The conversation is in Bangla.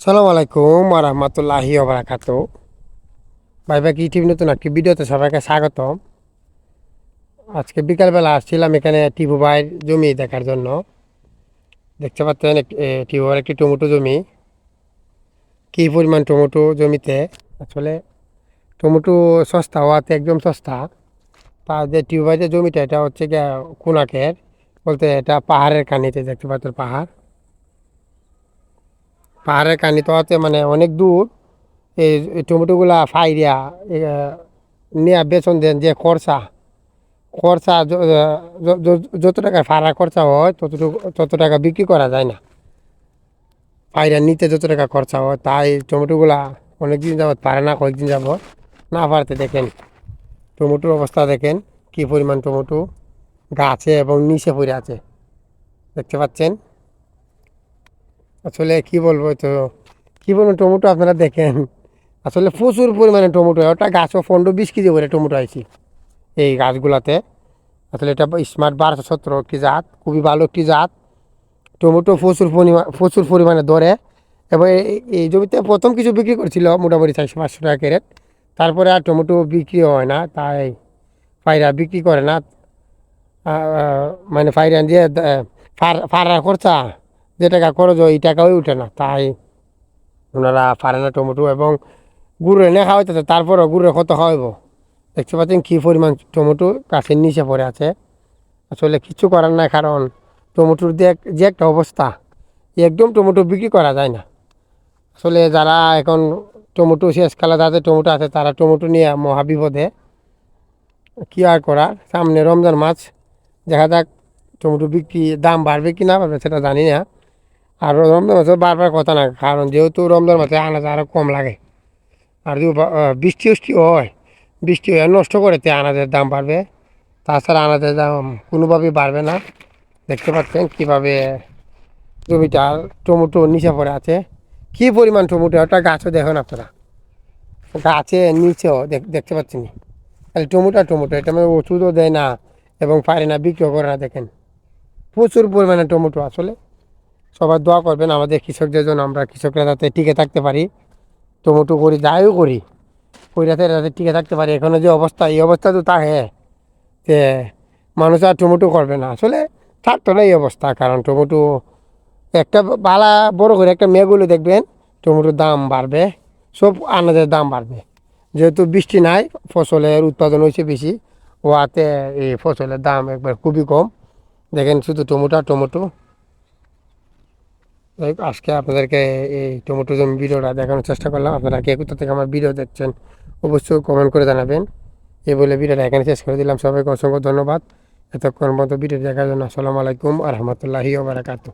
সালাম আলাইকুম রহমতুল্লাহি ওবারাকাত। ভাই ভাই ইউটিউব নতুন একটি ভিডিওতে সবাইকে স্বাগতম। আজকে বিকালবেলা আসছিলাম এখানে টিপু ভাইয়ের জমি দেখার জন্য। দেখতে পাচ্ছেন টিপু ভাইয়ের একটি টমেটো জমি। কী পরিমাণ টমেটো জমিতে! আসলে টমেটো সস্তা হওয়াতে একদম সস্তা। তার যে টিপু ভাই যে জমিটা, এটা হচ্ছে গিয়ে কোনাকের, বলতে এটা পাহাড়ের কানিতে। দেখতে পাচ্ছেন পাহাড়ের কানি তো হচ্ছে মানে অনেক দূর। এই টমেটোগুলা ফাইরিয়া নিয়ে বেতন দেন যে খরচা খরচা যত টাকা ভাড়া খরচা হয় তত টাকা বিক্রি করা যায় না। ফাইরা নিতে যত টাকা খরচা হয়, তাই টমেটোগুলা অনেক দিন যাবত পারে না, কয়েকদিন যাবত না পারতে। দেখেন টমেটোর অবস্থা, দেখেন কি পরিমাণ টমেটো গাছে এবং নিচে পড়ে আছে। দেখতে পাচ্ছেন। আসলে কি বলবো, তো কি বলবো, টমেটো আপনারা দেখেন। আসলে প্রচুর পরিমাণে টমেটো, ওটা গাছও 15-20 কেজি করে টমেটো আইছি এই গাছগুলাতে। আসলে এটা স্মার্ট 1217 একটি জাত, খুবই ভালো একটি জাত। টমেটো প্রচুর পরিমাণে ধরে। এবং এই জমিতে প্রথম কিছু বিক্রি করছিল মোটামুটি 400-500 টাকা ক্যারেট। তারপরে আর টমেটো বিক্রি হয় না, তাই পায়রা বিক্রি করে না। মানে পায়রা দিয়ে ফাড়ার খরচা যে টাকা খরচ হয়, এই টাকাও উঠে না, তাই ওনারা পারে না টমেটো। এবং গুড়ে এনে খাওয়াইতেছে, তারপরও গুড়ে কত খাওয়াইব। দেখতে পাচ্ছেন কী পরিমাণ টমেটো গাছের নিচে পড়ে আছে। আসলে কিছু করার নাই, কারণ টমেটোর যে একটা অবস্থা, একদম টমেটো বিক্রি করা যায় না। আসলে যারা এখন টমেটো শেষকালে যাদের টমেটো আছে, তারা টমেটো নিয়ে মহা বিপদে। কী আর করার, সামনে রমজান মাস, দেখা যাক টমেটো বিক্রি দাম বাড়বে কি না বাড়বে সেটা জানি না। আর রমজান মাসে বারবার কথা না, কারণ যেহেতু রমজান মাসে আনাজ আরও কম লাগে। আর যদি বৃষ্টি উষ্টি হয়, বৃষ্টি হয়ে নষ্ট করে তে আনাজের দাম বাড়বে, তাছাড়া আনাজের দাম কোনোভাবেই বাড়বে না। দেখতে পাচ্ছেন কীভাবে জমিটা টমেটো নিচে পড়ে আছে। কী পরিমাণ টমেটো, ওটা গাছও দেখেন আপনারা, গাছে নিচেও দেখতে পাচ্ছেন। খালি টমেটো আর টমেটো, এটা মানে ওষুধও দেয় না এবং পারে না, বিক্রিও করে না। দেখেন প্রচুর পরিমাণে টমেটো। আসলে সবাই দোয়া করবেন আমাদের কৃষকদের জন্য, আমরা কৃষকরা যাতে টিকে থাকতে পারি। টমেটো করি, যাইও করি, কইরাতে যাতে টিকে থাকতে পারি। এখনো যে অবস্থা, এই অবস্থা তো তা হ্যাঁ, যে মানুষ আর টমেটো করবে না, আসলে থাকতো না এই অবস্থা। কারণ টমেটো একটা বালা বড় করে একটা মেঘগুলো দেখবেন, টমেটোর দাম বাড়বে, সব আনাজের দাম বাড়বে। যেহেতু বৃষ্টি নাই, ফসলের উৎপাদন হয়েছে বেশি, ওয়াতে এই ফসলের দাম একবার খুবই কম। দেখেন শুধু টমেটো আর টমেটো। আজকে আপনাদেরকে এই টমেটো জমি ভিডিওটা দেখানোর চেষ্টা করলাম। আপনারা কে কোথা থেকে আমার ভিডিও দেখছেন অবশ্যই কমেন্ট করে জানাবেন। এই বলে ভিডিওটা এখানে শেষ করে দিলাম। সবাইকে অসংখ্য ধন্যবাদ এতক্ষণ মতো ভিডিও দেখার জন্য। আসসালামু আলাইকুম রহমতুল্লাহি ওয়া বারাকাতুহু।